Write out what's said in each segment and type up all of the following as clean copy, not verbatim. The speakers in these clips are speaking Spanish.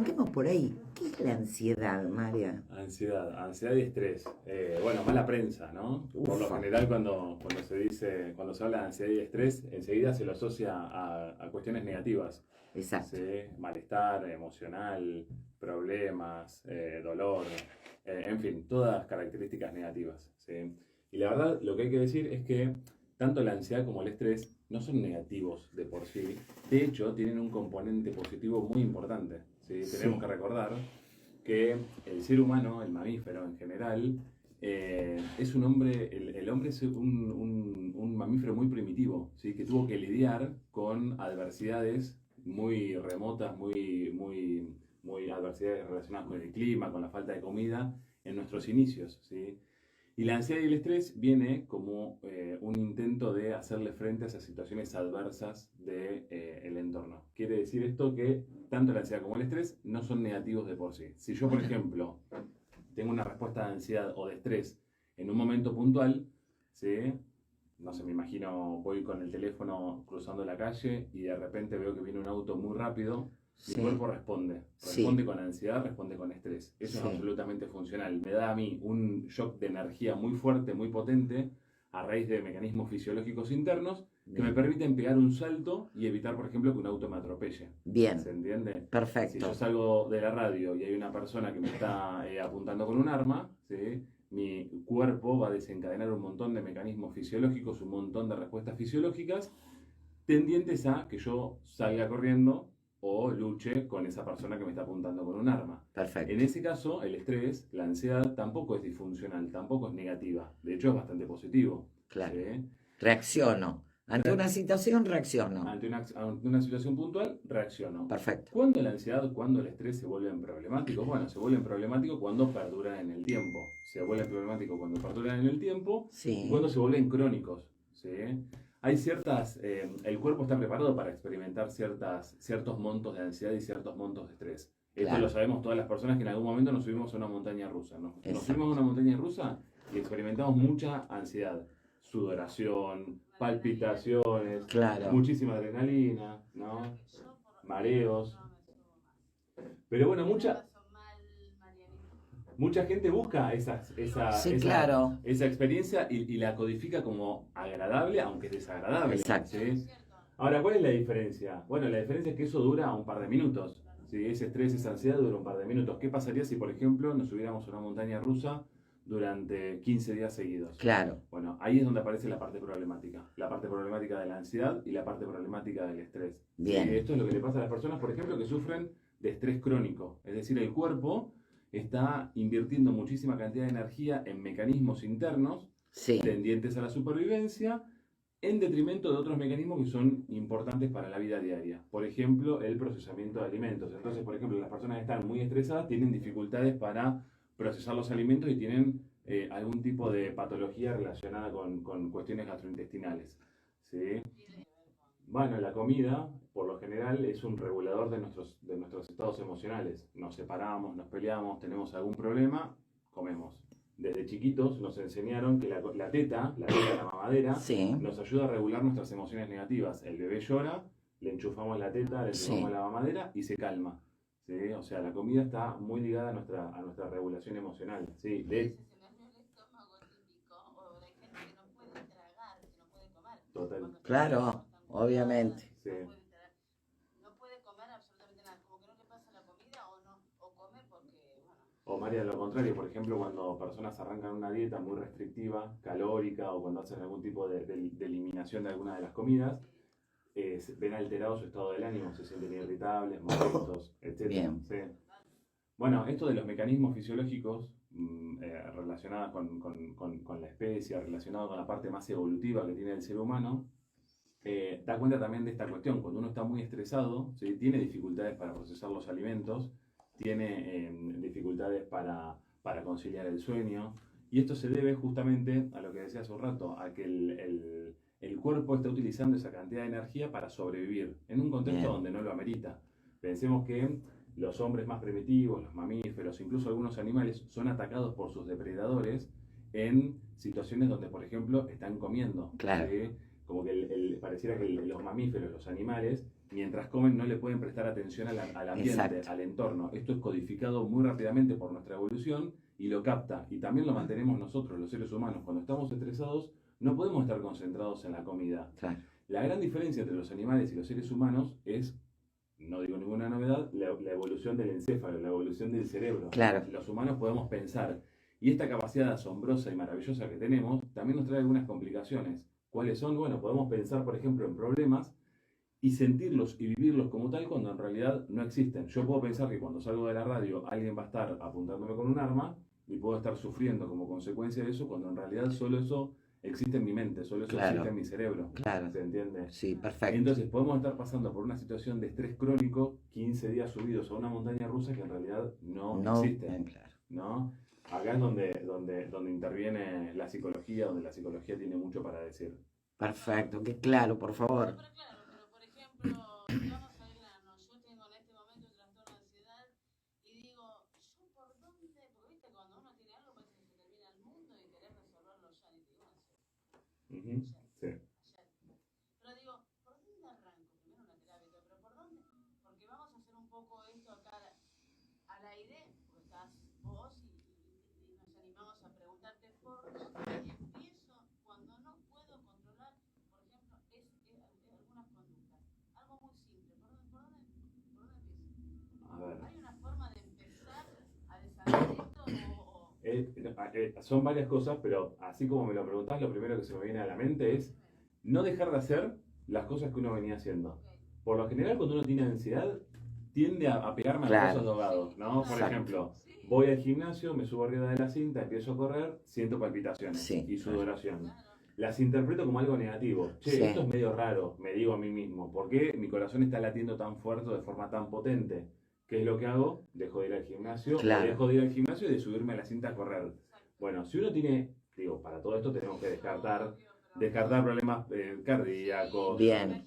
arranquemos por ahí. ¿Qué es la ansiedad, María? Ansiedad y estrés. Bueno, mala prensa, ¿no? Por lo Ufa. general cuando se habla de ansiedad y estrés, enseguida se lo asocia a cuestiones negativas. Exacto. ¿Sí? Malestar emocional, problemas, dolor, en fin, todas características negativas. ¿Sí? Y la verdad, lo que hay que decir es que tanto la ansiedad como el estrés no son negativos de por sí. De hecho, tienen un componente positivo muy importante. ¿Sí? Tenemos Sí, que recordar que el ser humano, el mamífero en general, es un hombre, el hombre es un mamífero muy primitivo, ¿sí? Que tuvo que lidiar con adversidades muy remotas, muy adversidades relacionadas con el clima, con la falta de comida en nuestros inicios, ¿sí? Y la ansiedad y el estrés viene como un intento de hacerle frente a esas situaciones adversas del entorno. Quiere decir esto que tanto la ansiedad como el estrés no son negativos de por sí. Si yo, por ejemplo, tengo una respuesta de ansiedad o de estrés en un momento puntual, ¿sí? No sé, me imagino, voy con el teléfono cruzando la calle y de repente veo que viene un auto muy rápido, mi sí, cuerpo responde. sí, Responde con ansiedad, responde con estrés. Eso es sí. absolutamente funcional. Me da a mí un shock de energía muy fuerte, muy potente, a raíz de mecanismos fisiológicos internos que me Bien, permiten pegar un salto y evitar, por ejemplo, que un auto me atropelle. ¿Se bien, entiende? Si yo perfecto. salgo de la radio y hay una persona que me está apuntando con un arma, ¿sí? Mi cuerpo va a desencadenar un montón de mecanismos fisiológicos, un montón de respuestas fisiológicas tendientes a que yo salga corriendo o luche con esa persona que me está apuntando con un arma. En Perfecto. ese caso, el estrés, la ansiedad, tampoco es disfuncional, tampoco es negativa. De hecho, es bastante positivo. Claro. ¿Sí? Reacciono. Ante una situación, reacciono. Ante una situación puntual, reacciono. Perfecto. ¿Cuándo la ansiedad, cuándo el estrés se vuelven problemáticos? Bueno, se vuelven problemáticos cuando perduran en el tiempo. Se vuelven problemáticos cuando perduran en el tiempo y Sí, cuando se vuelven crónicos. ¿Sí? Hay el cuerpo está preparado para experimentar ciertos montos de ansiedad y ciertos montos de estrés. Esto lo claro. sabemos todas las personas que en algún momento nos subimos a una montaña rusa. Nos subimos a Exacto. una montaña rusa y experimentamos mucha ansiedad, sudoración, palpitaciones, Claro. muchísima adrenalina, ¿no? Mareos. Pero bueno, mucha gente busca Sí, claro. esa experiencia y la codifica como agradable, aunque es desagradable, Exacto. ¿sí? Ahora, ¿cuál es la diferencia? Bueno, la diferencia es que eso dura un par de minutos. ¿Sí? Ese estrés, esa ansiedad dura un par de minutos. ¿Qué pasaría si, por ejemplo, nos subiéramos a una montaña rusa durante 15 días seguidos? Claro. Bueno, ahí es donde aparece la parte problemática. La parte problemática de la ansiedad y la parte problemática del estrés. ¿Sí? Bien. Esto es lo que le pasa a las personas, por ejemplo, que sufren de estrés crónico. Es decir, el cuerpo está invirtiendo muchísima cantidad de energía en mecanismos internos Sí. tendientes a la supervivencia en detrimento de otros mecanismos que son importantes para la vida diaria. Por ejemplo, el procesamiento de alimentos. Entonces, por ejemplo, las personas que están muy estresadas tienen dificultades para procesar los alimentos y tienen algún tipo de patología relacionada con cuestiones gastrointestinales. ¿Sí? Bueno, la comida, por lo general, es un regulador de nuestros estados emocionales. Nos separamos, nos peleamos, tenemos algún problema, comemos. Desde chiquitos nos enseñaron que la mamadera, Sí. nos ayuda a regular nuestras emociones negativas. El bebé llora, le enchufamos la teta, le enchufamos Sí. la mamadera y se calma. ¿Sí? O sea, la comida está muy ligada a nuestra regulación emocional. ¿Sí? Total. Claro. Obviamente. Sí. O María, lo contrario, por ejemplo, cuando personas arrancan una dieta muy restrictiva, calórica, o cuando hacen algún tipo de eliminación de alguna de las comidas, ven alterado su estado del ánimo, se sienten irritables, molestos, etcétera. Bien. ¿Sí? Bueno, esto de los mecanismos fisiológicos relacionados con la especie, relacionado con la parte más evolutiva que tiene el ser humano, da cuenta también de esta cuestión. Cuando uno está muy estresado, ¿sí? Tiene dificultades para procesar los alimentos, tiene dificultades para conciliar el sueño. Y esto se debe justamente a lo que decía hace un rato, a que el cuerpo está utilizando esa cantidad de energía para sobrevivir en un contexto Bien. donde no lo amerita. Pensemos que los hombres más primitivos, los mamíferos, incluso algunos animales, son atacados por sus depredadores en situaciones donde, por ejemplo, están comiendo. Claro. ¿Sí? Como que pareciera que los mamíferos, los animales, mientras comen no le pueden prestar atención al ambiente, Exacto. al entorno. Esto es codificado muy rápidamente por nuestra evolución y lo capta. Y también lo mantenemos nosotros, los seres humanos. Cuando estamos estresados, no podemos estar concentrados en la comida. Claro. La gran diferencia entre los animales y los seres humanos es, no digo ninguna novedad, la evolución del encéfalo, la evolución del cerebro. Claro. Los humanos podemos pensar. Y esta capacidad asombrosa y maravillosa que tenemos también nos trae algunas complicaciones. ¿Cuáles son? Bueno, podemos pensar, por ejemplo, en problemas y sentirlos y vivirlos como tal cuando en realidad no existen. Yo puedo pensar que cuando salgo de la radio alguien va a estar apuntándome con un arma y puedo estar sufriendo como consecuencia de eso cuando en realidad solo eso existe en mi mente, solo eso Claro. existe en mi cerebro. Claro. ¿Se entiende? Sí, perfecto. Entonces podemos estar pasando por una situación de estrés crónico, 15 días subidos a una montaña rusa que en realidad no existe. Claro. ¿No? Acá es donde interviene la psicología, donde la psicología tiene mucho para decir. Perfecto, que claro, por favor. Pero claro, pero por ejemplo, vamos a ir grano. Yo tengo en este momento un trastorno de ansiedad y digo, ¿yo por dónde? Porque viste, cuando uno tiene algo parece que se termina el mundo y querés resolverlo ya, ni te digo Sí. ayer. Pero digo, ¿por dónde arranco? Primero una terapia, pero ¿por dónde? Porque vamos a hacer un poco esto acá al aire, porque estás vos y nos animamos a preguntarte por dónde empiezo cuando no puedo controlar, por ejemplo, algunas conductas. Algo muy simple. ¿Por dónde empiezo? A ver. ¿Hay una forma de empezar a desarrollar esto Son varias cosas, pero así como me lo preguntás, lo primero que se me viene a la mente es no dejar de hacer las cosas que uno venía haciendo. Por lo general, cuando uno tiene ansiedad, tiende a pegarme a las Claro. cosas de ahogados, ¿no? Por Exacto. ejemplo, voy al gimnasio, me subo arriba de la cinta, empiezo a correr, siento palpitaciones Sí. y sudoración. Las interpreto como algo negativo. Che, Sí. esto es medio raro, me digo a mí mismo. ¿Por qué mi corazón está latiendo tan fuerte de forma tan potente? ¿Qué es lo que hago? Dejo de ir al gimnasio, Claro. o dejo de ir al gimnasio y de subirme a la cinta a correr. Bueno, si uno tiene, digo, para todo esto tenemos que descartar problemas cardíacos. Bien.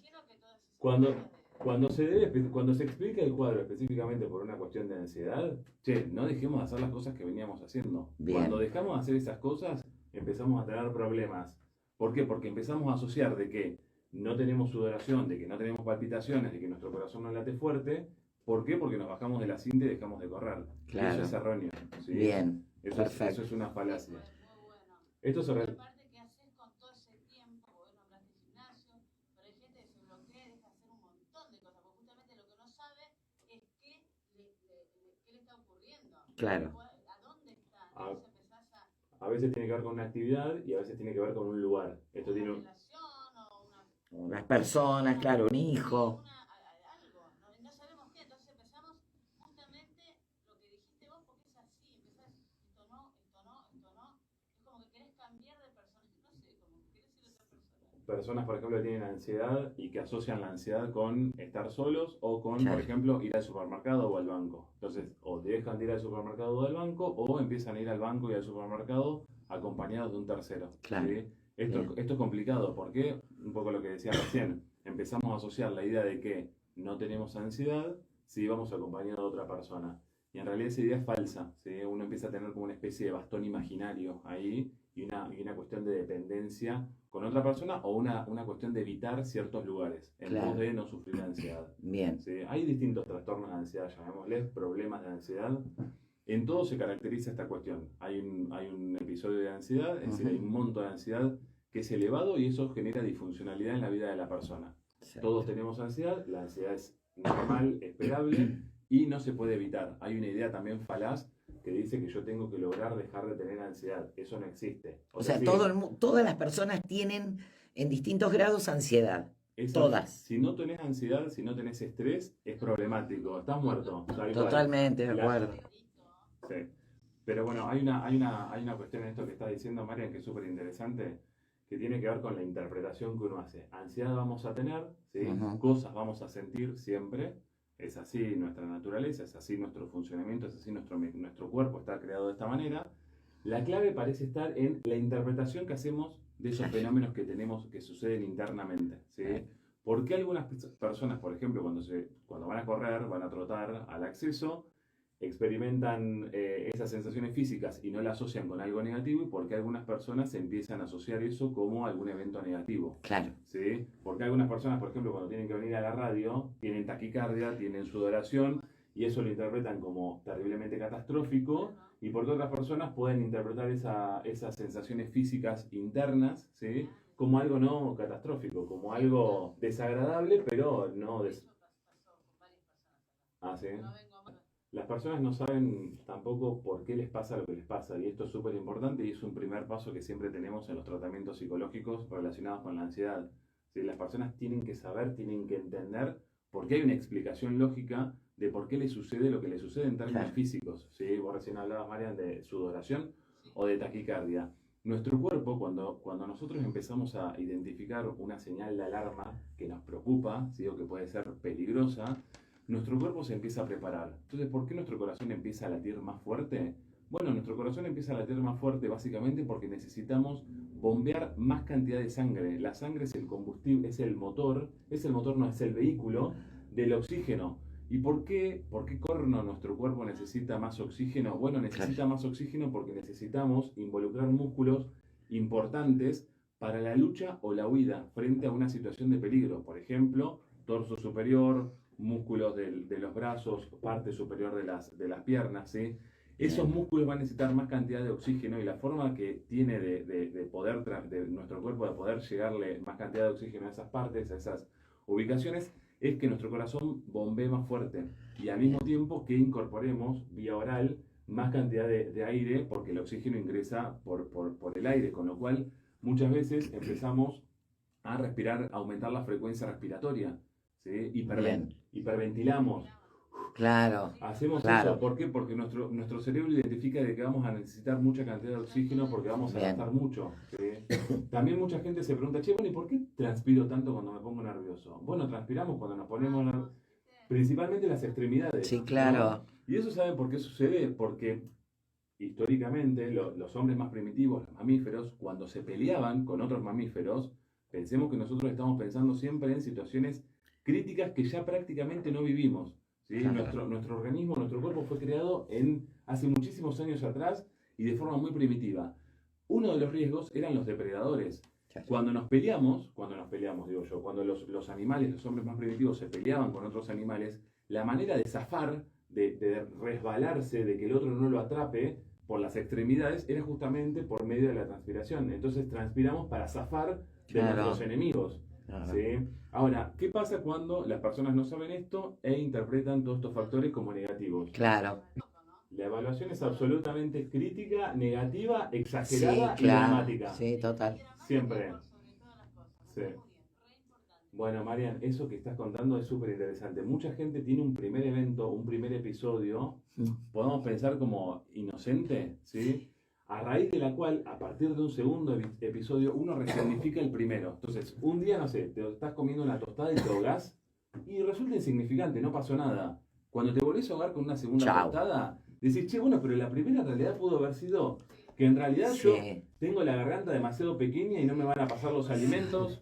Cuando se explica el cuadro específicamente por una cuestión de ansiedad, che, no dejemos de hacer las cosas que veníamos haciendo. Bien. Cuando dejamos de hacer esas cosas, empezamos a tener problemas. ¿Por qué? Porque empezamos a asociar de que no tenemos sudoración, de que no tenemos palpitaciones, de que nuestro corazón no late fuerte. ¿Por qué? Porque nos bajamos de la cinta y dejamos de correr. Claro. Eso es erróneo. ¿sí? Bien. Eso Perfecto. es una falacia. Muy bueno. Esto se Y re- aparte, ¿qué haces con todo ese tiempo? Vos nombraste gimnasio, pero hay gente que se bloquea y deja de hacer un montón de cosas, porque justamente lo que no sabe es qué le está ocurriendo. Claro. ¿A dónde está? Ah. Entonces empezás a A veces tiene que ver con una actividad y a veces tiene que ver con un lugar. Esto tiene una un... relación o una... Las personas, claro, un hijo. Algo, no sabemos qué, entonces empezamos justamente lo que dijiste vos, porque es así, empezás, esto no, es como que querés cambiar de persona, no sé, como que querés ser otra persona. Personas, por ejemplo, que tienen ansiedad y que asocian la ansiedad con estar solos o con, Claro. por ejemplo, ir al supermercado o al banco. Entonces, o dejan de ir al supermercado o al banco o empiezan a ir al banco y al supermercado acompañados de un tercero. Claro. ¿sí? Esto es complicado porque, un poco lo que decía recién, empezamos a asociar la idea de que no tenemos ansiedad si vamos acompañados de otra persona. Y en realidad esa idea es falsa. ¿sí? Uno empieza a tener como una especie de bastón imaginario ahí y una cuestión de dependencia con otra persona o una cuestión de evitar ciertos lugares en Claro. pos de no sufrir ansiedad. Bien. ¿sí? Hay distintos trastornos de ansiedad, llamémosles problemas de ansiedad. En todo se caracteriza esta cuestión. Hay un episodio de ansiedad, es decir, hay un monto de ansiedad que es elevado y eso genera disfuncionalidad en la vida de la persona. Todos tenemos ansiedad, la ansiedad es normal, esperable y no se puede evitar. Hay una idea también falaz que dice que yo tengo que lograr dejar de tener ansiedad. Eso no existe. O sea, sí, todas las personas tienen en distintos grados ansiedad. Todas. Si no tenés ansiedad, si no tenés estrés, es problemático. Estás muerto. tal cual. Totalmente de La- acuerdo. Sí. Pero bueno, hay una cuestión en esto que está diciendo Marian que es súper interesante, que tiene que ver con la interpretación que uno hace. Ansiedad vamos a tener, ¿sí? Ujú. Cosas vamos a sentir siempre. Es así nuestra naturaleza, es así nuestro funcionamiento, es así nuestro cuerpo está creado de esta manera. La clave parece estar en la interpretación que hacemos de esos fenómenos que tenemos, que suceden internamente. ¿sí? ¿Por qué algunas personas, por ejemplo, cuando van a correr, van a trotar al acceso, experimentan esas sensaciones físicas y no las asocian con algo negativo, y por qué algunas personas empiezan a asociar eso como algún evento negativo. Claro. ¿Sí? Porque algunas personas, por ejemplo, cuando tienen que venir a la radio, tienen taquicardia, tienen sudoración, y eso lo interpretan como terriblemente catastrófico, y porque otras personas pueden interpretar esas sensaciones físicas internas, ¿sí? Como algo no catastrófico, como algo desagradable, pero no... Eso pasó con varias personas acá. Ah, ¿sí? No vengo más. Las personas no saben tampoco por qué les pasa lo que les pasa, y esto es súper importante y es un primer paso que siempre tenemos en los tratamientos psicológicos relacionados con la ansiedad. ¿Sí? Las personas tienen que saber, tienen que entender, porque hay una explicación lógica de por qué les sucede lo que les sucede en términos Claro. físicos. ¿Sí? Vos recién hablabas, Marian, de sudoración o de taquicardia. Nuestro cuerpo, cuando nosotros empezamos a identificar una señal de alarma que nos preocupa, ¿sí? O que puede ser peligrosa, nuestro cuerpo se empieza a preparar. Entonces, ¿por qué nuestro corazón empieza a latir más fuerte? Bueno, nuestro corazón empieza a latir más fuerte básicamente porque necesitamos bombear más cantidad de sangre. La sangre es el combustible, es el motor, no es el vehículo del oxígeno. ¿Y por qué? ¿Por qué corno nuestro cuerpo necesita más oxígeno? Bueno, necesita más oxígeno porque necesitamos involucrar músculos importantes para la lucha o la huida frente a una situación de peligro. Por ejemplo, torso superior, músculos de los brazos, parte superior de las piernas, ¿sí? Esos Bien. músculos van a necesitar más cantidad de oxígeno, y la forma que tiene de nuestro cuerpo de poder llegarle más cantidad de oxígeno a esas partes, a esas ubicaciones, es que nuestro corazón bombee más fuerte, y al mismo tiempo que incorporemos vía oral más cantidad de aire, porque el oxígeno ingresa por el aire, con lo cual muchas veces empezamos a respirar, a aumentar la frecuencia respiratoria, ¿sí? Bien. Hiperventilamos, Claro. hacemos Claro. eso. ¿Por qué? Porque nuestro cerebro identifica de que vamos a necesitar mucha cantidad de oxígeno porque vamos a Bien. gastar mucho, ¿sí? También mucha gente se pregunta, che, bueno, ¿y por qué transpiro tanto cuando me pongo nervioso? Bueno, transpiramos cuando nos ponemos nerviosos, principalmente las extremidades, Sí, ¿no? claro. Y eso, ¿saben por qué sucede? Porque históricamente los hombres más primitivos, los mamíferos, cuando se peleaban con otros mamíferos, pensemos que nosotros estamos pensando siempre en situaciones críticas que ya prácticamente no vivimos, ¿sí? Claro. Nuestro organismo, nuestro cuerpo fue creado hace muchísimos años atrás y de forma muy primitiva. Uno de los riesgos eran los depredadores. Claro. Cuando nos peleamos, digo yo, cuando los animales, los hombres más primitivos se peleaban con otros animales, la manera de zafar, de resbalarse, de que el otro no lo atrape por las extremidades, era justamente por medio de la transpiración. Entonces transpiramos para zafar de Claro. nuestros enemigos. Claro. ¿Sí? Ahora, ¿qué pasa cuando las personas no saben esto e interpretan todos estos factores como negativos? Claro. La evaluación es absolutamente crítica, negativa, Sí, exagerada y claro. dramática. Sí, total. Siempre. Sobre todas las cosas. Sí. Muy bien, re importante. Bueno, Marian, eso que estás contando es súper interesante. Mucha gente tiene un primer evento, un primer episodio, podemos pensar como inocente, ¿sí? A raíz de la cual, a partir de un segundo episodio, uno resignifica el primero. Entonces, un día, no sé, te estás comiendo una tostada y te ahogás, y resulta insignificante, no pasó nada. Cuando te volvés a ahogar con una segunda Chau. tostada, decís, che, bueno, pero la primera en realidad pudo haber sido que en realidad yo Sí. tengo la garganta demasiado pequeña y no me van a pasar los alimentos.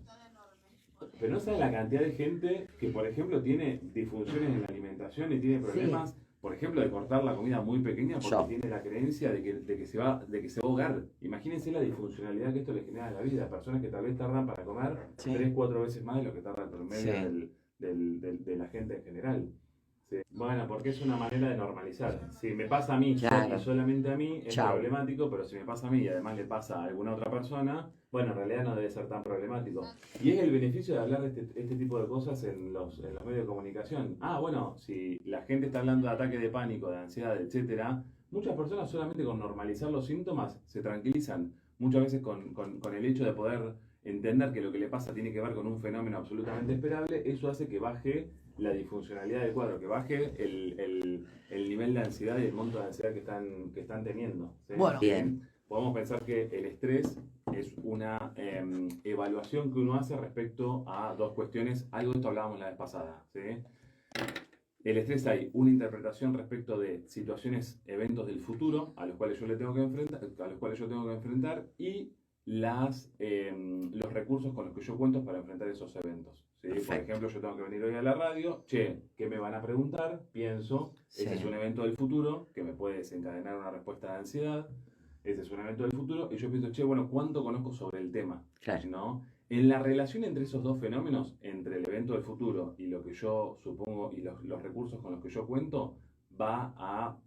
Pero no sabes la cantidad de gente que, por ejemplo, tiene disfunciones en la alimentación y tiene problemas, por ejemplo, de cortar la comida muy pequeña porque Yo. tiene la creencia de que se va a ahogar. Imagínense la disfuncionalidad que esto le genera a la vida. Personas que tal vez tardan para comer Sí. 3-4 veces más de lo que tarda el promedio Sí. de la gente en general. Sí. Bueno, porque es una manera de normalizar. Si me pasa a mí, Claro. y solamente a mí, es Chao. problemático, pero si me pasa a mí y además le pasa a alguna otra persona, bueno, en realidad no debe ser tan problemático. Y es el beneficio de hablar de este tipo de cosas en los medios de comunicación. Ah, bueno, si la gente está hablando de ataque de pánico, de ansiedad, etcétera, muchas personas solamente con normalizar los síntomas se tranquilizan. Muchas veces con el hecho de poder entender que lo que le pasa tiene que ver con un fenómeno absolutamente esperable, eso hace que baje la disfuncionalidad del cuadro, que baje el nivel de ansiedad y el monto de ansiedad que están teniendo, ¿sí? Bueno. Bien. Podemos pensar que el estrés es una evaluación que uno hace respecto a dos cuestiones. Algo de esto hablábamos la vez pasada, ¿sí? El estrés, hay una interpretación respecto de situaciones, eventos del futuro a los cuales yo tengo que enfrentar, y los recursos con los que yo cuento para enfrentar esos eventos, ¿sí? ¿sí? Por Perfecto. ejemplo, yo tengo que venir hoy a la radio, che, ¿qué me van a preguntar? Pienso, ese Sí. es un evento del futuro que me puede desencadenar una respuesta de ansiedad, ese es un evento del futuro, y yo pienso, che, bueno, ¿cuánto conozco sobre el tema? Claro. ¿No? En la relación entre esos dos fenómenos, entre el evento del futuro y lo que yo supongo y los recursos con los que yo cuento, va a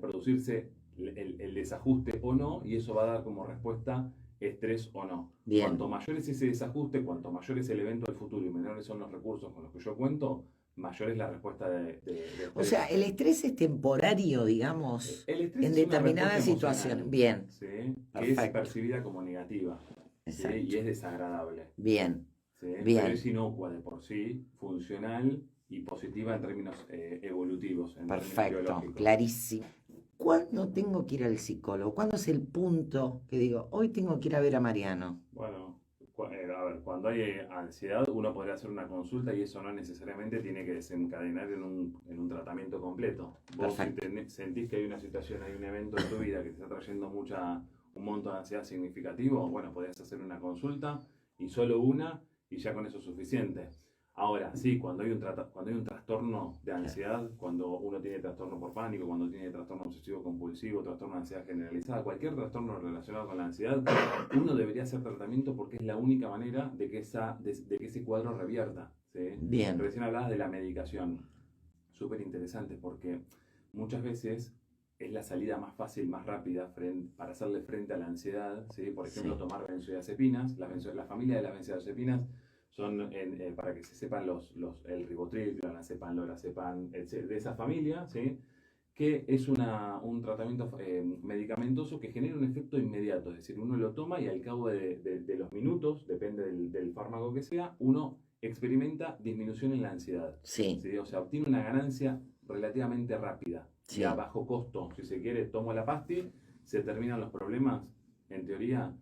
producirse el desajuste o no, y eso va a dar como respuesta estrés o no. Bien. Cuanto mayor es ese desajuste, cuanto mayor es el evento del futuro y menores son los recursos con los que yo cuento, mayor es la respuesta de estrés. O sea, el estrés es temporario, digamos, El estrés en es una determinada respuesta situación. emocional, Bien, ¿sí? Que es perfecto. percibida como negativa, ¿sí? Exacto. Y es desagradable, Bien, ¿sí? bien. Pero es inocua de por sí, funcional y positiva en términos evolutivos, en términos Perfecto, biológicos. clarísimo. ¿Cuándo tengo que ir al psicólogo? ¿Cuándo es el punto que digo, hoy tengo que ir a ver a Mariano? Bueno, a ver, cuando hay ansiedad uno podría hacer una consulta y eso no necesariamente tiene que desencadenar en un tratamiento completo. Vos si Perfecto. sentís que hay una situación, hay un evento en tu vida que te está trayendo un monto de ansiedad significativo, bueno, podés hacer una consulta y solo una y ya con eso es suficiente. Ahora, sí, cuando hay un trastorno de ansiedad, cuando uno tiene trastorno por pánico, cuando tiene trastorno obsesivo compulsivo, trastorno de ansiedad generalizada, cualquier trastorno relacionado con la ansiedad, uno debería hacer tratamiento porque es la única manera de que ese cuadro revierta, ¿sí? Bien, Recién hablabas de la medicación, súper interesante porque muchas veces es la salida más fácil, más rápida para hacerle frente a la ansiedad, ¿sí? Por ejemplo, sí, tomar benzodiazepinas. La familia de las benzodiazepinas son, para que se sepan, el ribotril, clonazepam, lorazepam, de esa familia, ¿sí? Que es un tratamiento medicamentoso que genera un efecto inmediato, es decir, uno lo toma y al cabo de los minutos, depende del fármaco que sea, uno experimenta disminución en la ansiedad, sí, ¿sí? O sea, obtiene una ganancia relativamente rápida y a sí, bajo costo. Si se quiere, tomo la pastilla, se terminan los problemas, en teoría.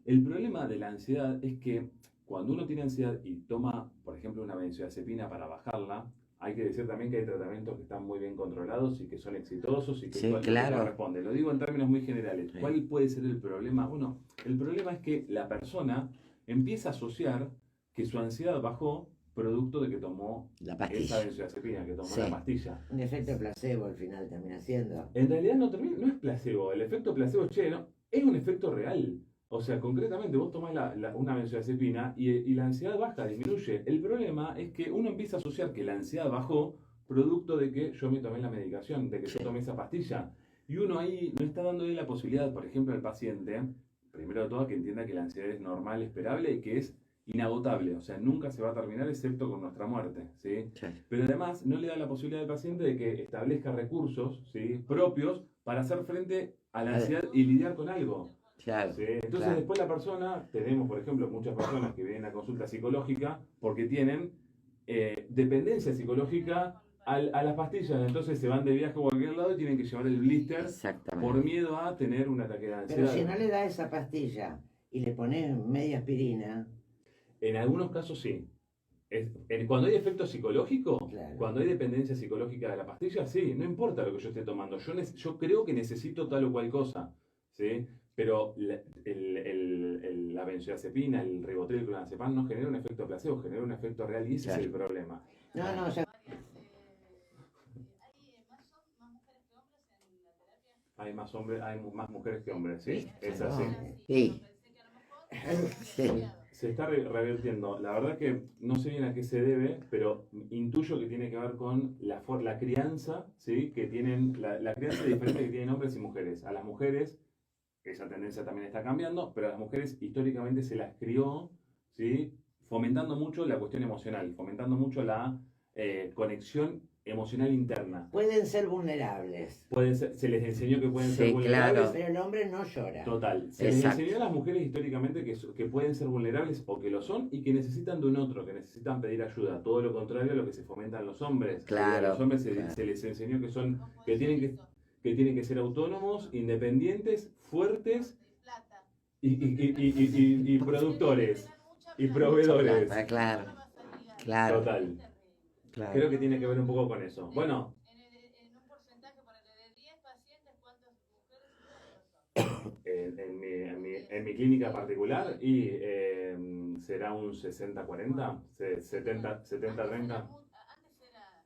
El problema de la ansiedad es que cuando uno tiene ansiedad y toma, por ejemplo, una benzodiazepina para bajarla, hay que decir también que hay tratamientos que están muy bien controlados y que son exitosos y que sí, esto es lo que claro. corresponde. Lo digo en términos muy generales. Sí. ¿Cuál puede ser el problema? Bueno, el problema es que la persona empieza a asociar que su ansiedad bajó producto de que tomó La esa pastilla. benzodiazepina, que tomó Sí. la pastilla. Un efecto placebo al final termina siendo. En realidad no es placebo. El efecto placebo, che, no, es un efecto real. O sea, concretamente vos tomás una benzodiazepina y la ansiedad baja, disminuye. El problema es que uno empieza a asociar que la ansiedad bajó producto de que yo me tomé la medicación, de que Sí. yo tomé esa pastilla. Y uno ahí no está dándole la posibilidad, por ejemplo, al paciente, primero de todo, que entienda que la ansiedad es normal, esperable y que es inagotable. O sea, nunca se va a terminar excepto con nuestra muerte, ¿sí? Sí. Pero además no le da la posibilidad al paciente de que establezca recursos, ¿sí?, propios para hacer frente a la ansiedad y lidiar con algo. Claro, ¿Sí? Entonces claro. después la persona, tenemos por ejemplo muchas personas que vienen a consulta psicológica porque tienen dependencia psicológica a las pastillas, entonces se van de viaje a cualquier lado y tienen que llevar el blister por Exactamente. miedo a tener un ataque de Pero ansiedad. si no le da esa pastilla y le pones media aspirina, En algunos casos sí. Cuando hay efecto psicológico, Claro. cuando hay dependencia psicológica de la pastilla, sí, no importa lo que yo esté tomando. Yo creo que necesito tal o cual cosa, ¿sí? Pero la benzodiazepina, el ribotril, el clonazepam no genera un efecto placebo, genera un efecto real y ese Claro. es el problema. no, no, ya Hay más hombres, hay más mujeres que hombres, ¿sí? Sí, Es no, así. Sí. Sí. Se está revirtiendo. La verdad que no sé bien a qué se debe, pero intuyo que tiene que ver con la crianza, ¿sí? Que tienen, la crianza diferente que tienen hombres y mujeres. A las mujeres, esa tendencia también está cambiando, pero a las mujeres históricamente se las crió, ¿sí?, fomentando mucho la cuestión emocional, fomentando mucho la conexión emocional interna. pueden ser vulnerables. Se les enseñó que pueden Sí, ser vulnerables. claro. Pero el hombre no llora. Total. Se les Exacto. enseñó a las mujeres históricamente que pueden ser vulnerables o que lo son y que necesitan de un otro, que necesitan pedir ayuda. Todo lo contrario a lo que se fomenta en los hombres. Claro, A los hombres claro. se les enseñó que tienen que ser autónomos, independientes, fuertes y productores y proveedores. Plata, claro, claro, Total. claro. Creo que tiene que ver un poco con eso. Bueno, En un porcentaje, ponele de 10 pacientes, ¿cuántas mujeres y cuántos hombres? en mi clínica particular y será un 60-40, 70-30. Antes era,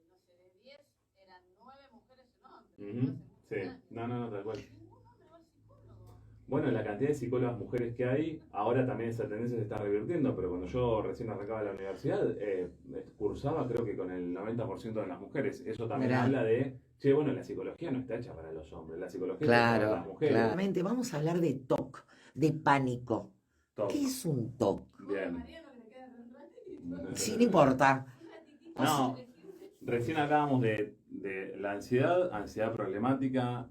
no sé, de 10 eran 9 mujeres y un hombre. Ujú, sí, Hace muchos años. no, tal cual. Ningún hombre va al psicólogo. Bueno, la cantidad de psicólogas mujeres que hay, ahora también esa tendencia se está revirtiendo, pero cuando yo recién arrancaba la universidad, cursaba creo que con el 90% de las mujeres. Eso también Mirá. habla de, che, bueno, la psicología no está hecha para los hombres, la psicología está hecha para Claro, las mujeres. claramente. Vamos a hablar de TOC, de pánico. Top. ¿Qué es un TOC? Bien. Mariano, que le queda un ratito. Sí, no importa. Un ratitito. No, recién hablábamos de la ansiedad problemática,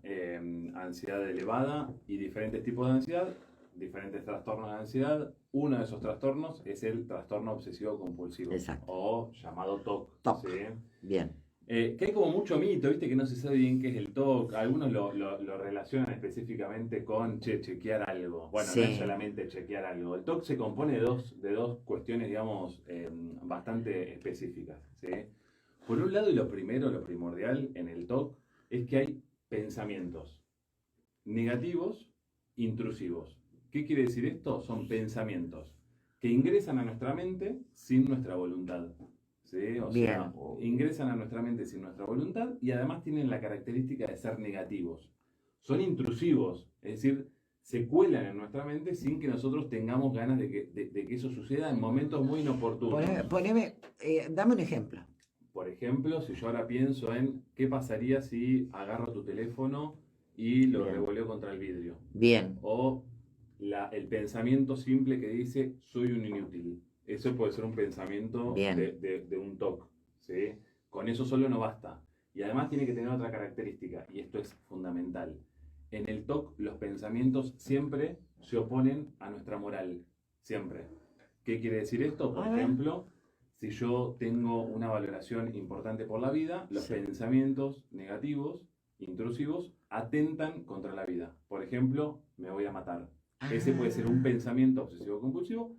ansiedad elevada y diferentes tipos de ansiedad, diferentes trastornos de ansiedad. Uno de esos trastornos es el trastorno obsesivo compulsivo Exacto. o llamado TOC. TOC. ¿Sí? Bien. Que hay como mucho mito, viste, que no se sabe bien qué es el TOC. Algunos lo relacionan específicamente con chequear algo. Bueno, Sí. no es solamente chequear algo. El TOC se compone de dos cuestiones, digamos, bastante específicas. ¿Sí? Por un lado, y lo primordial en el TOC, es que hay pensamientos negativos, intrusivos. ¿Qué quiere decir esto? Son pensamientos que ingresan a nuestra mente sin nuestra voluntad. ¿Sí? O sea, ingresan a nuestra mente sin nuestra voluntad y además tienen la característica de ser negativos. Son intrusivos, es decir, se cuelan en nuestra mente sin que nosotros tengamos ganas de que eso suceda en momentos muy inoportunos. Dame un ejemplo. Por ejemplo, si yo ahora pienso en qué pasaría si agarro tu teléfono y lo Bien. revoleo contra el vidrio. Bien. O el pensamiento simple que dice soy un inútil. Eso puede ser un pensamiento Bien. de un TOC. ¿Sí? Con eso solo no basta. Y además tiene que tener otra característica, y esto es fundamental. En el TOC los pensamientos siempre se oponen a nuestra moral. Siempre. ¿Qué quiere decir esto? Por A ver. ejemplo, si yo tengo una valoración importante por la vida, los pensamientos negativos, intrusivos, atentan contra la vida. Por ejemplo, me voy a matar. Ese puede ser un pensamiento obsesivo-compulsivo,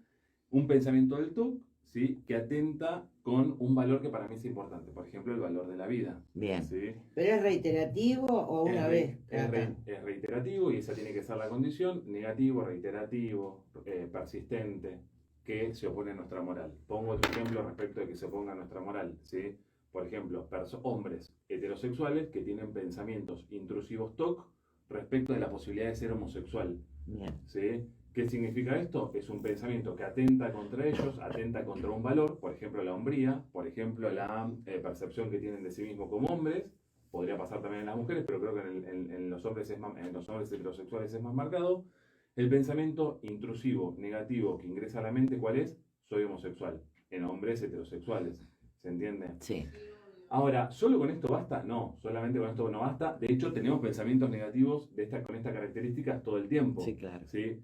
un pensamiento del TOC, ¿sí? Que atenta con un valor que para mí es importante. Por ejemplo, el valor de la vida. Bien. ¿Sí? ¿Pero es reiterativo o una vez? Es reiterativo y esa tiene que ser la condición. Negativo, reiterativo, persistente, que se opone a nuestra moral. Pongo otro ejemplo respecto de que se oponga a nuestra moral. ¿Sí? Por ejemplo, hombres heterosexuales que tienen pensamientos intrusivos TOC respecto de la posibilidad de ser homosexual. Bien. ¿Sí? ¿Qué significa esto? Es un pensamiento que atenta contra ellos, atenta contra un valor, por ejemplo la hombría, por ejemplo la percepción que tienen de sí mismos como hombres, podría pasar también en las mujeres, pero creo que en los hombres en los hombres heterosexuales es más marcado. El pensamiento intrusivo, negativo, que ingresa a la mente, ¿cuál es? Soy homosexual, en hombres heterosexuales, ¿se entiende? Sí. Ahora, ¿solo con esto basta? No, solamente con esto no basta. De hecho, tenemos pensamientos negativos con estas características todo el tiempo. Sí, claro. ¿Sí?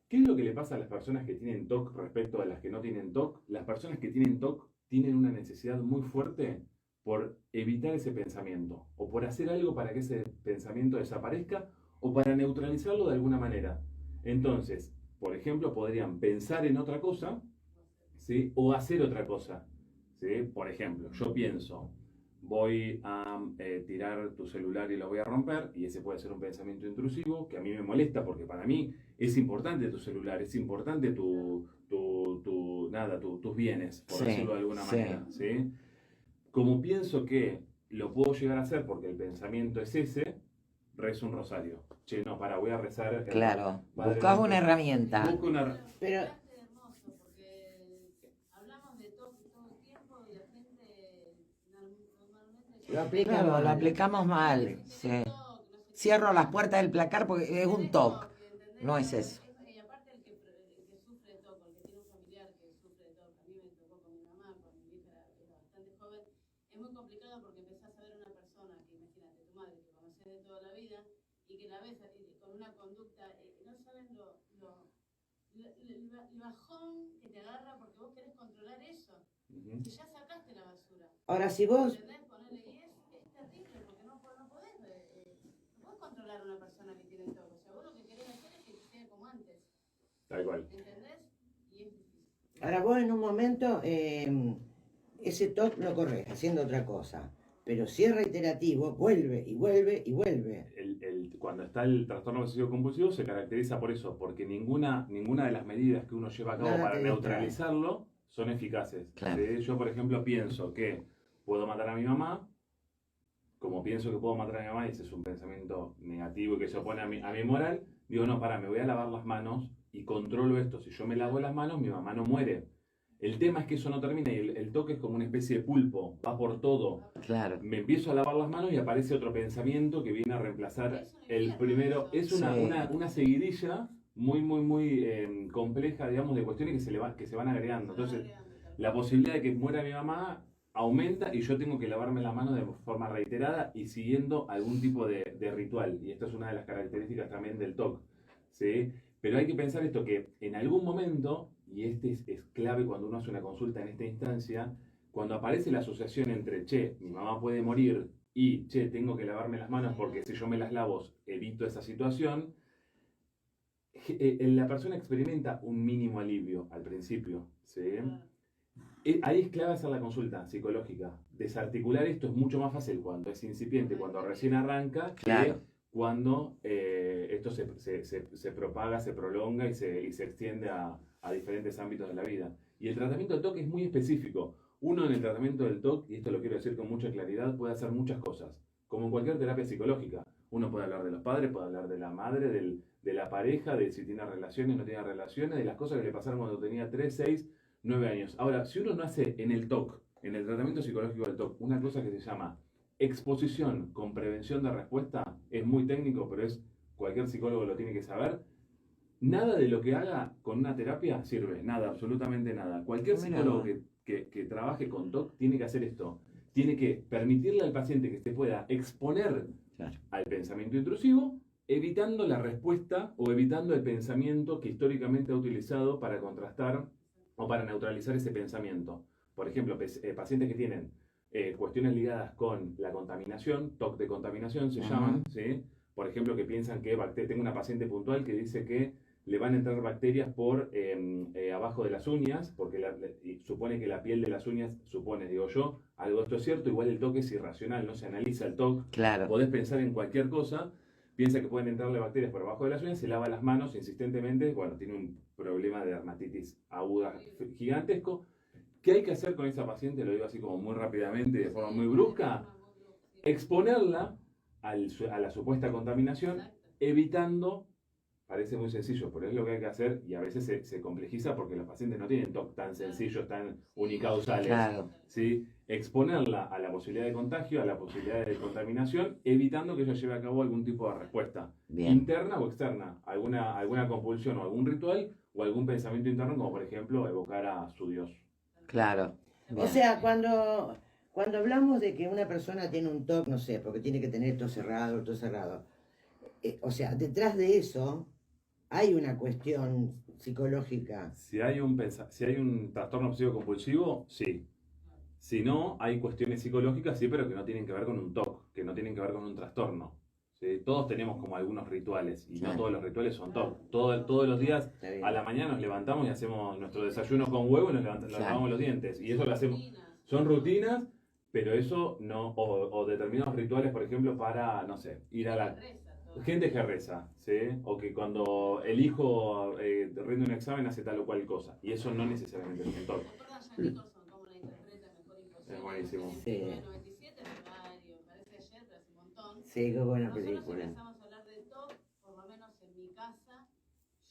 ¿Qué es lo que le pasa a las personas que tienen TOC respecto a las que no tienen TOC? Las personas que tienen TOC tienen una necesidad muy fuerte por evitar ese pensamiento, o por hacer algo para que ese pensamiento desaparezca, o para neutralizarlo de alguna manera. Entonces, por ejemplo, podrían pensar en otra cosa, ¿sí? O hacer otra cosa. ¿Sí? Por ejemplo, yo pienso, voy a tirar tu celular y lo voy a romper, y ese puede ser un pensamiento intrusivo que a mí me molesta porque para mí es importante tu celular, es importante tus bienes, por Sí, decirlo de alguna sí. manera. ¿Sí? Como pienso que lo puedo llegar a hacer porque el pensamiento es ese, rezo un rosario. Che, no, voy a rezar. Claro. Padre Buscás nuestro. una herramienta. Busco una. Pero- Es hermoso porque hablamos de todo el tiempo y la gente normalmente Lo aplica Claro, mal. lo aplicamos mal. Sí. Cierro las puertas del placar porque es un TOC. No es eso. Y aparte el que sufre de TOC, el que tiene un familiar que sufre de TOC, a mí me tocó con mi mamá, con mi hija era bastante joven, es muy complicado porque empezás a ver una persona que, imagínate, tu madre que conoces de toda la vida y que la ves con una conducta, no saben el bajón que te agarra porque vos querés controlar eso. Ujú. Si ya sacaste la basura. Ahora, si vos, ¿Entendés? Ponele, y es terrible porque no podés controlar a una persona que tiene TOC. O sea, vos lo que querés hacer es que sea como antes. Tal cual. ¿Entendés? Y es difícil. ahora vos en un momento, ese TOC lo corres haciendo otra cosa. Pero si es reiterativo, vuelve y vuelve y vuelve. cuando está el trastorno obsesivo compulsivo se caracteriza por eso, porque ninguna de las medidas que uno lleva a cabo Nada para te neutralizarlo son eficaces. Claro. ¿Sí? Yo, por ejemplo, pienso que puedo matar a mi mamá, como pienso que puedo matar a mi mamá, y ese es un pensamiento negativo y que se opone a mi moral, digo, no, me voy a lavar las manos y controlo esto. Si yo me lavo las manos, mi mamá no muere. El tema es que eso no termina y el TOC es como una especie de pulpo, va por todo. Claro. Me empiezo a lavar las manos y aparece otro pensamiento que viene a reemplazar el primero. Es Sí. una seguidilla muy compleja, digamos, de cuestiones que se van agregando. Entonces, la posibilidad de que muera mi mamá aumenta y yo tengo que lavarme las manos de forma reiterada y siguiendo algún tipo de ritual. Y esto es una de las características también del TOC, ¿sí? Pero hay que pensar esto, que en algún momento, y este es clave cuando uno hace una consulta en esta instancia, cuando aparece la asociación entre, che, mi mamá puede morir y, che, tengo que lavarme las manos porque si yo me las lavo evito esa situación, la persona experimenta un mínimo alivio al principio, ¿sí? Ahí es clave hacer la consulta psicológica. Desarticular esto es mucho más fácil cuando es incipiente, cuando recién arranca, Claro. que cuando esto se propaga, se prolonga y se extiende a diferentes ámbitos de la vida. Y el tratamiento del TOC es muy específico. Uno en el tratamiento del TOC, y esto lo quiero decir con mucha claridad, puede hacer muchas cosas. Como en cualquier terapia psicológica. Uno puede hablar de los padres, puede hablar de la madre, de la pareja, de si tiene relaciones, no tiene relaciones, de las cosas que le pasaron cuando tenía 3, 6, 9 años. Ahora, si uno no hace en el TOC, en el tratamiento psicológico del TOC, una cosa que se llama exposición con prevención de respuesta, es muy técnico, pero cualquier psicólogo lo tiene que saber. Nada de lo que haga con una terapia sirve, nada, absolutamente nada. Cualquier Mira. psicólogo que trabaje con TOC tiene que hacer esto. Tiene que permitirle al paciente que se pueda exponer Claro. al pensamiento intrusivo, evitando la respuesta o evitando el pensamiento que históricamente ha utilizado para contrastar o para neutralizar ese pensamiento. Por ejemplo, pacientes que tienen cuestiones ligadas con la contaminación, TOC de contaminación se llaman, ¿sí? Por ejemplo, que piensan que tengo una paciente puntual que dice que le van a entrar bacterias por abajo de las uñas, porque y supone que la piel de las uñas, digo yo, algo de esto es cierto, igual el TOC es irracional, no se analiza el TOC, Claro. podés pensar en cualquier cosa, piensa que pueden entrarle bacterias por abajo de las uñas, se lava las manos insistentemente, bueno, tiene un problema de dermatitis aguda gigantesco. ¿Qué hay que hacer con esa paciente? Lo digo así como muy rápidamente, de forma muy brusca. Exponerla a la supuesta contaminación, evitando, parece muy sencillo, pero es lo que hay que hacer y a veces se complejiza porque los pacientes no tienen TOC tan sencillos, tan unicausales. Claro. ¿Sí? Exponerla a la posibilidad de contagio, a la posibilidad de contaminación, evitando que ella lleve a cabo algún tipo de respuesta, Bien. interna o externa, alguna compulsión o algún ritual o algún pensamiento interno, como por ejemplo evocar a su Dios. Claro. O Bien. sea, cuando hablamos de que una persona tiene un TOC, no sé, porque tiene que tener esto cerrado, o sea, detrás de eso hay una cuestión psicológica. Si hay un trastorno obsesivo compulsivo, sí. Si no, hay cuestiones psicológicas, sí, pero que no tienen que ver con un TOC, que no tienen que ver con un trastorno. ¿Sí? Todos tenemos como algunos rituales, y no Claro. todos los rituales son TOC. Todos los días Está bien. a la mañana nos levantamos y hacemos nuestro desayuno con huevo y nos Claro. lavamos los dientes. Y eso lo hacemos. Son rutinas, pero eso no. O determinados rituales, por ejemplo, para, no sé, ir a la. Gente que reza, ¿sí? O que cuando el hijo rinde un examen hace tal o cual cosa. Y eso no necesariamente es un TOC. Es buenísimo. Sí. 97, Mario, parece ayer, pero hace un montón. Sí, qué buena Nosotros película. empezamos a hablar de TOC, por lo menos en mi casa,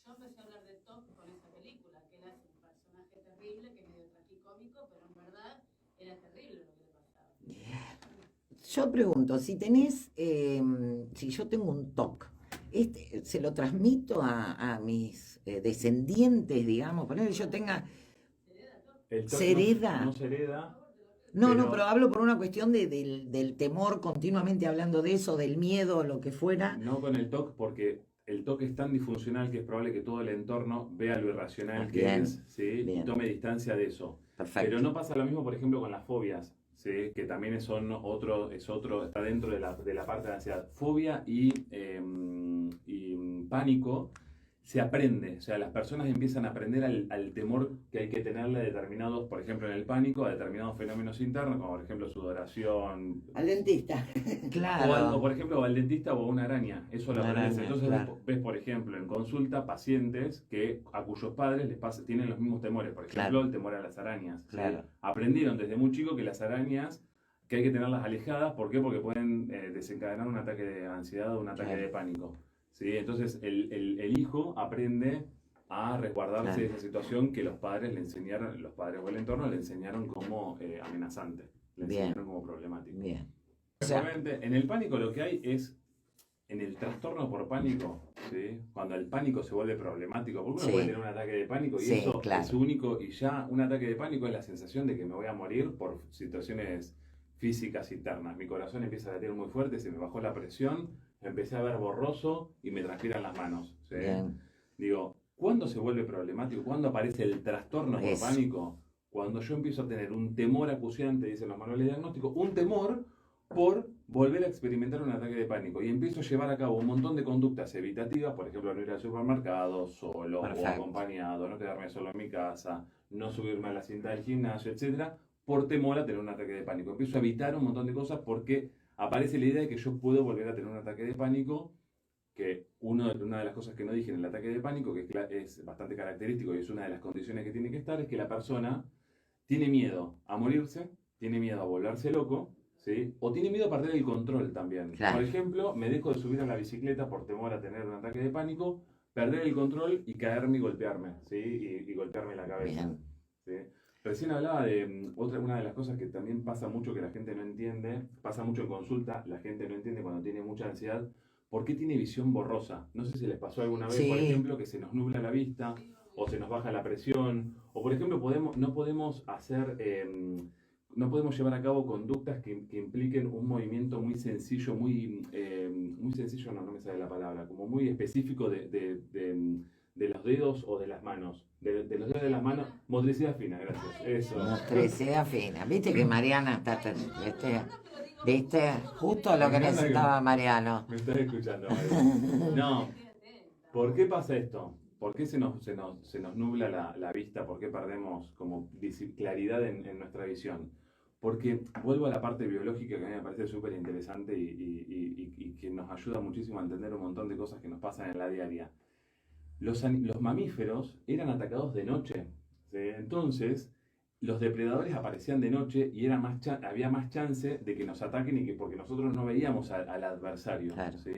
yo empecé a hablar de TOC con esa película, que él hace un personaje terrible, que es medio tragicómico, pero en verdad era terrible lo que le pasaba. Yo pregunto, si yo tengo un TOC, ¿se lo transmito a mis descendientes, digamos? Ponerle yo tenga... El TOC ¿Se hereda? No se hereda. No, Pero- pero hablo por una cuestión del temor, continuamente hablando de eso, del miedo, lo que fuera. No con el TOC, porque el TOC es tan disfuncional que es probable que todo el entorno vea lo irracional que Bien, es, ¿sí? Y bien. tome distancia de eso. Perfecto. Pero no pasa lo mismo, por ejemplo, con las fobias, ¿sí? Que también está dentro de la parte de ansiedad. Fobia y pánico se aprende, o sea, las personas empiezan a aprender al temor que hay que tenerle a determinados, por ejemplo, en el pánico, a determinados fenómenos internos, como por ejemplo sudoración, Al dentista. Claro. o, por ejemplo, al dentista o a una araña, eso lo Una aprendes. araña, Entonces claro. ves, por ejemplo, en consulta pacientes a cuyos padres tienen los mismos temores, por ejemplo, Claro. el temor a las arañas. ¿sí? Claro. Aprendieron desde muy chico que las arañas, que hay que tenerlas alejadas, ¿por qué? Porque pueden desencadenar un ataque de ansiedad o un ataque Claro. de pánico. ¿sí? Entonces el hijo aprende a resguardarse Claro. de esa situación que los padres le enseñaron, los padres o el entorno le enseñaron como amenazante, le Bien. enseñaron como problemático. Bien. O sea, Realmente, en el pánico lo que hay es, en el trastorno por pánico, ¿sí? Cuando el pánico se vuelve problemático, porque uno Sí. puede tener un ataque de pánico y Sí, eso claro. es único, y ya un ataque de pánico es la sensación de que me voy a morir por situaciones físicas internas. Mi corazón empieza a latir muy fuerte, se me bajó la presión, empecé a ver borroso y me transpiran las manos. ¿sí? bien. Digo, ¿cuándo se vuelve problemático? ¿Cuándo aparece el trastorno por Eso. pánico? Cuando yo empiezo a tener un temor acuciante, dicen los manuales diagnósticos, un temor por volver a experimentar un ataque de pánico. Y empiezo a llevar a cabo un montón de conductas evitativas, por ejemplo, no ir al supermercado solo Perfecto. o acompañado, no quedarme solo en mi casa, no subirme a la cinta del gimnasio, etcétera, por temor a tener un ataque de pánico. Empiezo a evitar un montón de cosas porque aparece la idea de que yo puedo volver a tener un ataque de pánico, que una de las cosas que no dije en el ataque de pánico, que es bastante característico y es una de las condiciones que tiene que estar, es que la persona tiene miedo a morirse, tiene miedo a volverse loco, ¿sí? O tiene miedo a perder el control también. Claro. Por ejemplo, me dejo de subir a la bicicleta por temor a tener un ataque de pánico, perder el control y caerme y golpearme, ¿sí? Y golpearme la cabeza. Bien. ¿sí? Recién hablaba de una de las cosas que también pasa mucho que la gente no entiende, pasa mucho en consulta, la gente no entiende cuando tiene mucha ansiedad, ¿por qué tiene visión borrosa? No sé si les pasó alguna vez, Sí. por ejemplo, que se nos nubla la vista, o se nos baja la presión, o por ejemplo no podemos no podemos llevar a cabo conductas que impliquen un movimiento muy sencillo, muy sencillo, no me sale la palabra, como muy específico de los dedos o de las manos. De los dedos de las manos, motricidad fina, gracias. Eso. Motricidad fina. Viste que Mariana está, viste, justo lo que Me encanta necesitaba Mariano. Me estás escuchando, María. No, ¿por qué pasa esto? ¿Por qué se nos nubla la vista? ¿Por qué perdemos como claridad en nuestra visión? Porque vuelvo a la parte biológica que a mí me parece súper interesante y que nos ayuda muchísimo a entender un montón de cosas que nos pasan en la diaria. Los mamíferos eran atacados de noche, ¿sí? Entonces los depredadores aparecían de noche y había más chance de que nos ataquen porque nosotros no veíamos al adversario. Claro. ¿sí?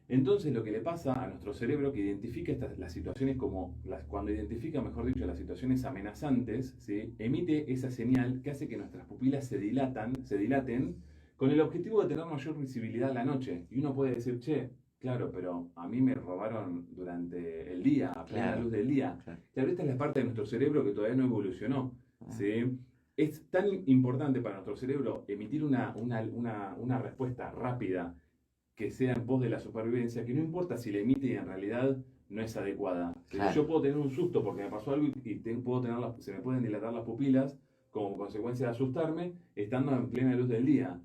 Entonces lo que le pasa a nuestro cerebro que identifica las situaciones cuando identifica, mejor dicho, las situaciones amenazantes, ¿sí? Emite esa señal que hace que nuestras pupilas se dilaten con el objetivo de tener mayor visibilidad a la noche. Y uno puede decir, che, claro, pero a mí me robaron durante el día, a plena Claro. luz del día. Claro. Claro, esta es la parte de nuestro cerebro que todavía no evolucionó. ¿sí? Es tan importante para nuestro cerebro emitir una respuesta rápida que sea en pos de la supervivencia, que no importa si la emite y en realidad no es adecuada. Claro. Yo puedo tener un susto porque me pasó algo y se me pueden dilatar las pupilas como consecuencia de asustarme estando en plena luz del día.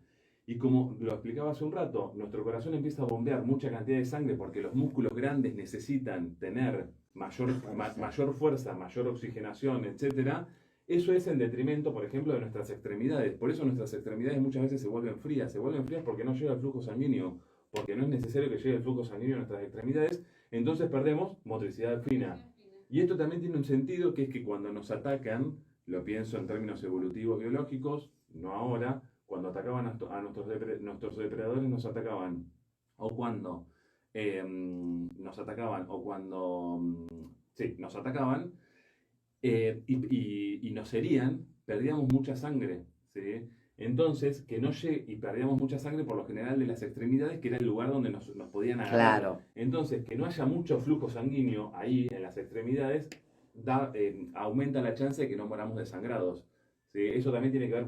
Y como lo explicaba hace un rato, nuestro corazón empieza a bombear mucha cantidad de sangre porque los músculos grandes necesitan tener mayor fuerza, mayor oxigenación, etc. Eso es en detrimento, por ejemplo, de nuestras extremidades. Por eso nuestras extremidades muchas veces se vuelven frías. Se vuelven frías porque no llega el flujo sanguíneo, porque no es necesario que llegue el flujo sanguíneo a nuestras extremidades. Entonces perdemos motricidad fina. Y esto también tiene un sentido, que es que cuando nos atacan, lo pienso en términos evolutivos biológicos, no ahora, cuando atacaban a nuestros depredadores nos atacaban, o cuando nos atacaban, o cuando nos atacaban y nos herían, perdíamos mucha sangre, ¿sí? Entonces, y perdíamos mucha sangre por lo general de las extremidades, que era el lugar donde nos podían agarrar. Claro. Entonces, que no haya mucho flujo sanguíneo ahí en las extremidades, aumenta la chance de que no moramos desangrados. ¿sí? Eso también tiene que ver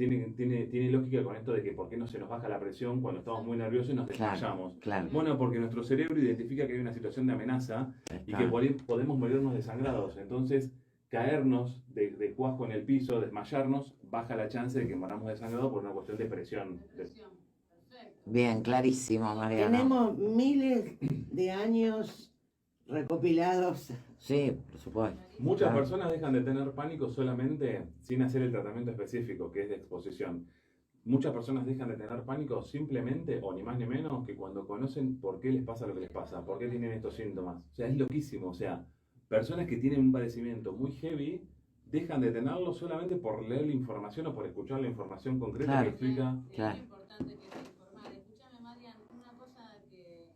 tiene lógica con esto de que por qué no se nos baja la presión cuando estamos muy nerviosos y nos desmayamos. Claro. Bueno, porque nuestro cerebro identifica que hay una situación de amenaza y que por ahí podemos morirnos desangrados. Entonces, caernos de cuajo en el piso, desmayarnos, baja la chance de que moramos desangrados por una cuestión de presión. Bien, clarísimo, Mariano. Tenemos miles de años recopilados. Sí, por supuesto. Muchas Claro. personas dejan de tener pánico solamente sin hacer el tratamiento específico, que es de exposición. Muchas personas dejan de tener pánico simplemente, o ni más ni menos, que cuando conocen por qué les pasa lo que les pasa, por qué tienen estos síntomas. O sea, es loquísimo. O sea, personas que tienen un padecimiento muy heavy dejan de tenerlo solamente por leer la información o por escuchar la información concreta Claro. que explica. Es Claro. muy importante que se informar. Escúchame, Marian, una cosa que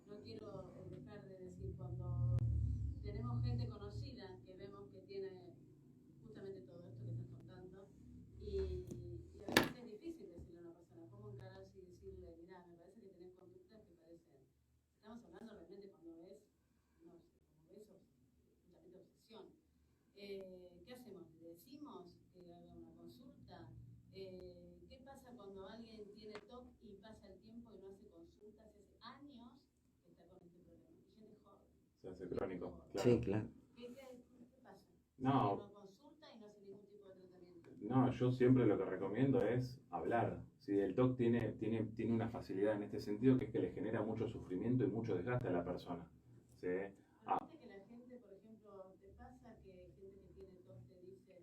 no quiero dejar de decir. Cuando tenemos gente conocida que vemos que tiene justamente todo esto que estás contando, y a veces es difícil decirle a una persona cómo encararse y decirle, mirá, me parece que tenés conductas que parecen. Estamos hablando realmente cuando ves, no sé, como ves, justamente obsesión. ¿Qué hacemos? ¿Le decimos que haga una consulta? ¿Qué pasa cuando alguien tiene TOC y pasa el tiempo y no hace consultas? Hace años que está con este problema. Y gente joven. Se hace crónico. Sí, claro. ¿Qué pasa? No. No consulta y no hace ningún tipo de tratamiento. No, yo siempre lo que recomiendo es hablar. Si el TOC tiene una facilidad en este sentido, que es que le genera mucho sufrimiento y mucho desgaste a la persona. ¿Sí? Viste que la gente, por ejemplo, te pasa que gente que tiene TOC te dice,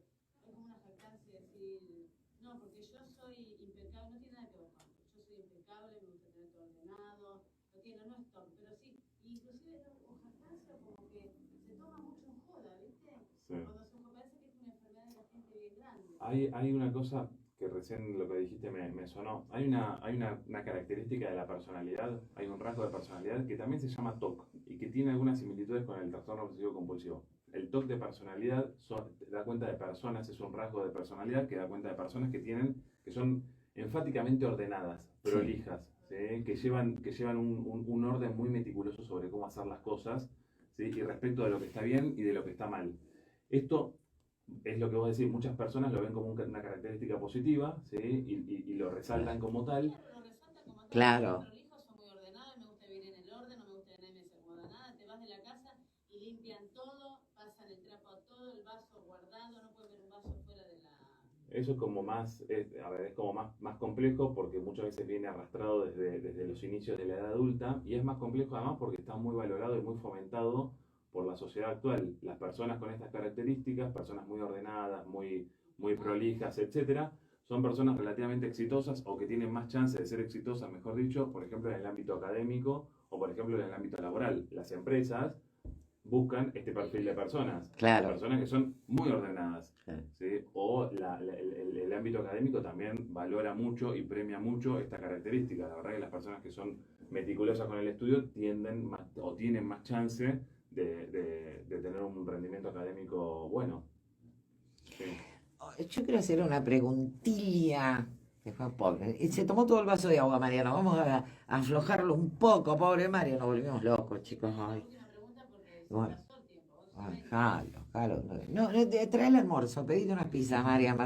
es como una jactancia decir, no, porque yo soy impecable, no tiene nada que ver con eso. Yo soy impecable, me gusta tener todo ordenado, no es TOC, pero sí, inclusive o jactancia como que se toma mucho en joda, ¿viste? Sí. Cuando se parece que es una enfermedad de la gente bien grande. Hay una cosa que recién lo que dijiste me sonó. Hay una característica de la personalidad, hay un rasgo de personalidad que también se llama TOC y que tiene algunas similitudes con el trastorno obsesivo compulsivo. El TOC de personalidad da cuenta de personas, es un rasgo de personalidad que da cuenta de personas que son enfáticamente ordenadas, prolijas, ¿sí? que llevan un orden muy meticuloso sobre cómo hacer las cosas, ¿sí? Y respecto de lo que está bien y de lo que está mal. Esto es lo que vos decís, muchas personas lo ven como una característica positiva, ¿sí? Y lo resaltan como tal. Lo resalta como tal, Claro. los hijos son muy ordenados, me gusta vivir en el orden, no me gusta que nadie me se acomoda nada, te vas de la casa y limpian todo, pasan el trapo a todo, el vaso guardado, no puede ver un vaso fuera de la... Eso es como es como más complejo porque muchas veces viene arrastrado desde los inicios de la edad adulta y es más complejo además porque está muy valorado y muy fomentado por la sociedad actual. Las personas con estas características, personas muy ordenadas, muy prolijas, etcétera, son personas relativamente exitosas o que tienen más chance de ser exitosas, mejor dicho, por ejemplo, en el ámbito académico o, por ejemplo, en el ámbito laboral. Las empresas buscan este perfil de personas, Claro. personas que son muy ordenadas. Claro. ¿Sí? O el ámbito académico también valora mucho y premia mucho esta característica. La verdad que las personas que son meticulosas con el estudio tienen más chance de tener un rendimiento académico bueno. Sí. Yo quiero hacer una preguntilla. Que fue pobre. Se tomó todo el vaso de agua, Mariano. Vamos a aflojarlo un poco, pobre Mario. Nos volvimos locos, chicos. Ay. Última pregunta porque se Bueno. pasó el tiempo. Ay, jalo. No, trae el almuerzo, pedite unas pizzas, María.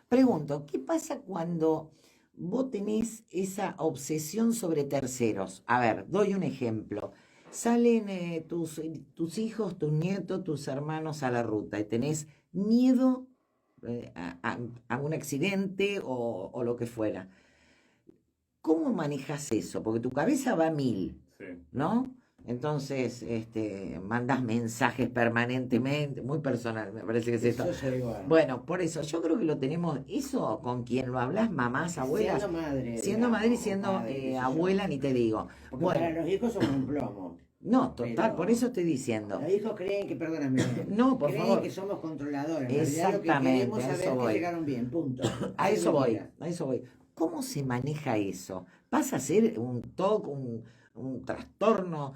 Pregunto, ¿qué pasa cuando vos tenés esa obsesión sobre terceros? A ver, doy un ejemplo. Salen tus hijos, tus nietos, tus hermanos a la ruta y tenés miedo a un accidente o lo que fuera. ¿Cómo manejas eso? Porque tu cabeza va a 1000, Sí. ¿no? Entonces, mandas mensajes permanentemente, muy personal, me parece que es esto. Yo soy igual. Bueno, por eso, yo creo que lo tenemos, eso con quien lo hablas, mamás, abuelas, Siendo madre. siendo digamos, madre y siendo padre, qué sé yo. abuela, ni te digo. Porque Bueno, para los hijos son un plomo. no, total, pero- por eso estoy diciendo. Los hijos creen que, perdóname, No, por creen favor. que somos controladores. En realidad Exactamente, lo que queremos a eso saber voy. que llegaron bien, punto. A Es eso voy, mentira. ¿Cómo se maneja eso? ¿Pasa a ser un TOC, un trastorno?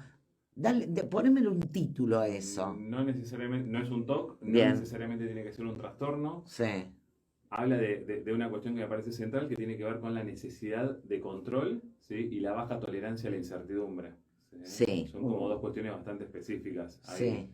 Ponémelo un título a eso. No necesariamente, no es un TOC, no Bien. necesariamente tiene que ser un trastorno. Sí, Habla de una cuestión que me parece central que tiene que ver con la necesidad de control, ¿sí? Y la baja tolerancia a la incertidumbre. Sí. Son como dos cuestiones bastante específicas. Ahí. sí,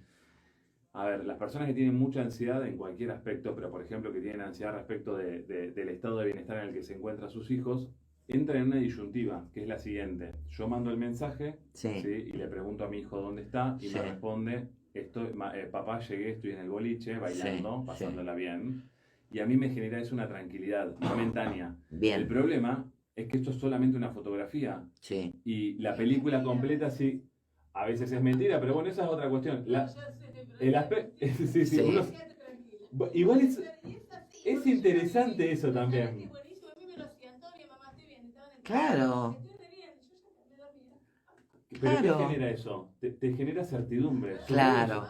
A ver, las personas que tienen mucha ansiedad en cualquier aspecto, pero por ejemplo que tienen ansiedad respecto del estado de bienestar en el que se encuentran sus hijos, entran en una disyuntiva, que es la siguiente. Yo mando el mensaje, sí. ¿sí? Y le pregunto a mi hijo dónde está y Sí. me responde, papá, llegué, estoy en el boliche, bailando, Sí, pasándola bien. Y a mí me genera eso una tranquilidad momentánea. El Bien, problema es que esto es solamente una fotografía sí. y la película completa sí. A veces es mentira, pero bueno, esa es otra cuestión. El aspecto, sí, sí, Sí. uno- igual es interesante eso también. Claro. Pero ¿qué Claro. genera eso? Te genera certidumbre. Claro.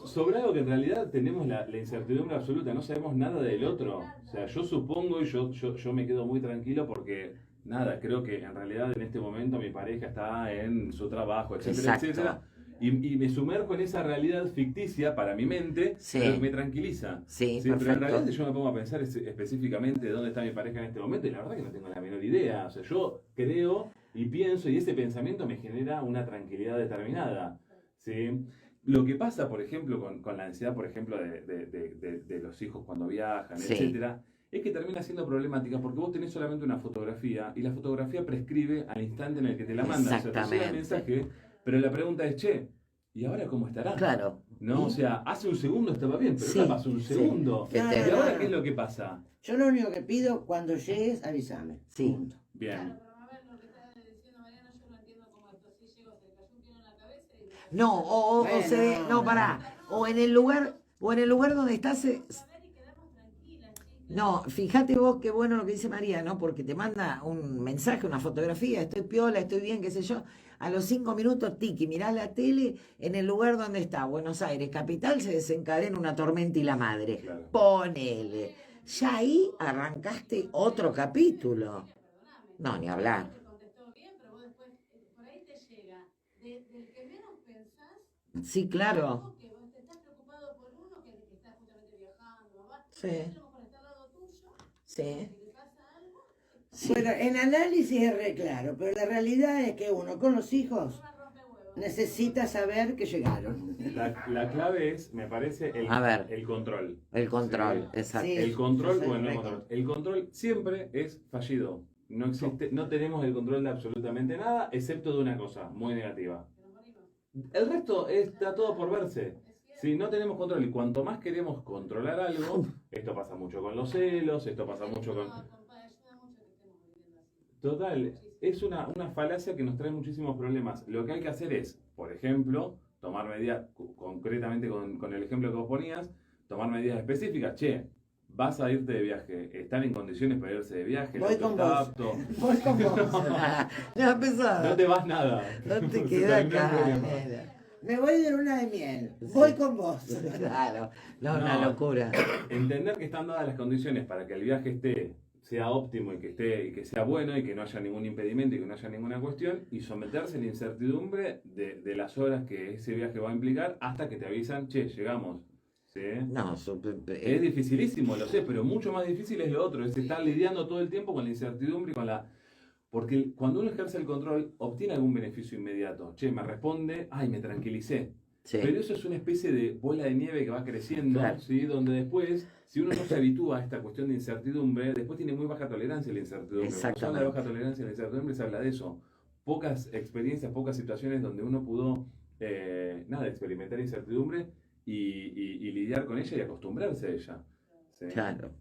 Sobre algo que en realidad tenemos la incertidumbre absoluta, no sabemos nada del otro. O sea, yo supongo y yo me quedo muy tranquilo porque, nada, creo que en realidad en este momento mi pareja está en su trabajo, etcétera, Exacto. etcétera. Y me sumerjo en esa realidad ficticia para mi mente, Sí. pero que me tranquiliza. Sí, Pero en perfecto. realidad yo me pongo a pensar específicamente de dónde está mi pareja en este momento y la verdad que no tengo la menor idea. O sea, yo creo y pienso y ese pensamiento me genera una tranquilidad determinada. ¿Sí? Lo que pasa, por ejemplo, con la ansiedad, por ejemplo, de los hijos cuando viajan, Sí. etcétera, es que termina siendo problemática porque vos tenés solamente una fotografía y la fotografía prescribe al instante en el que te la mandan. O sea, te llega el Exactamente. mensaje, pero la pregunta es, che, ¿y ahora cómo estará? Claro. No, o sea, hace un segundo estaba bien, pero Sí, ahora pasó un sí. segundo. Que te- ¿Y ahora qué es lo que pasa? Yo lo único que pido, cuando llegues, avísame. Sí. Punto. Bien. A ver, lo que está diciendo Mariano, yo lo entiendo como esto. Si llego, se le cayó un pelo en la cabeza y... No, o Bueno, se, no, pará. O en el lugar donde estás. No, fíjate vos qué bueno lo que dice María, ¿no? Porque te manda un mensaje, una fotografía, estoy piola, estoy bien, qué sé yo. A los 5 minutos, tiki, mirás la tele, en el lugar donde está, Buenos Aires, capital, se desencadena una tormenta y la madre. Claro. Ponele. Ya ahí arrancaste otro capítulo. No, ni hablar. Te contestó bien, pero vos después, por ahí te llega del que menos pensás. Sí, claro. Algo que vos te estás preocupado por uno que está justamente viajando, ¿va? Sí. Y a lo mejor está al lado tuyo, Sí. que le pasa algo, Sí. Bueno, en análisis es re claro, pero la realidad es que uno con los hijos una rompehuevos. necesita saber que llegaron. La clave es, me parece, A ver. el control. El control, Sí. exacto. Sí. El control, Eso es bueno, correcto. el control siempre es fallido. No existe, no tenemos el control de absolutamente nada, excepto de una cosa muy negativa. Pero morimos. El resto está todo por verse. Si no tenemos control y cuanto más queremos controlar algo, esto pasa mucho con los celos, esto pasa mucho con... No, compadre, ayuda mucho que estemos viviendo así. Total, es una falacia que nos trae muchísimos problemas. Lo que hay que hacer es, por ejemplo, tomar medidas, concretamente con el ejemplo que vos ponías, tomar medidas específicas. Che, vas a irte de viaje, ¿están en condiciones para irse de viaje? ¿El Voy auto con está vos. apto? Voy con vos. No empezó. No te vas nada. No te Se queda terminó el acá. problema. nena. Me voy de luna de miel. Voy con vos. Claro. No, una No. locura. Entender que están dadas las condiciones para que el viaje sea óptimo y que sea bueno y que no haya ningún impedimento y que no haya ninguna cuestión y someterse a la incertidumbre de las horas que ese viaje va a implicar hasta que te avisan, che, llegamos. ¿Sí? No, Es dificilísimo, lo sé, pero mucho más difícil es lo otro, es estar lidiando todo el tiempo con la incertidumbre y con la... Porque cuando uno ejerce el control, obtiene algún beneficio inmediato. Che, me responde, ay, me tranquilicé. sí. Pero eso es una especie de bola de nieve que va creciendo, Claro. ¿sí? Donde después, si uno no se habitúa a esta cuestión de incertidumbre, después tiene muy baja tolerancia a la incertidumbre. Cuando se habla de baja tolerancia a la incertidumbre, se habla de eso. Pocas experiencias, pocas situaciones donde uno pudo, experimentar incertidumbre y lidiar con ella y acostumbrarse a ella. ¿Sí? Claro.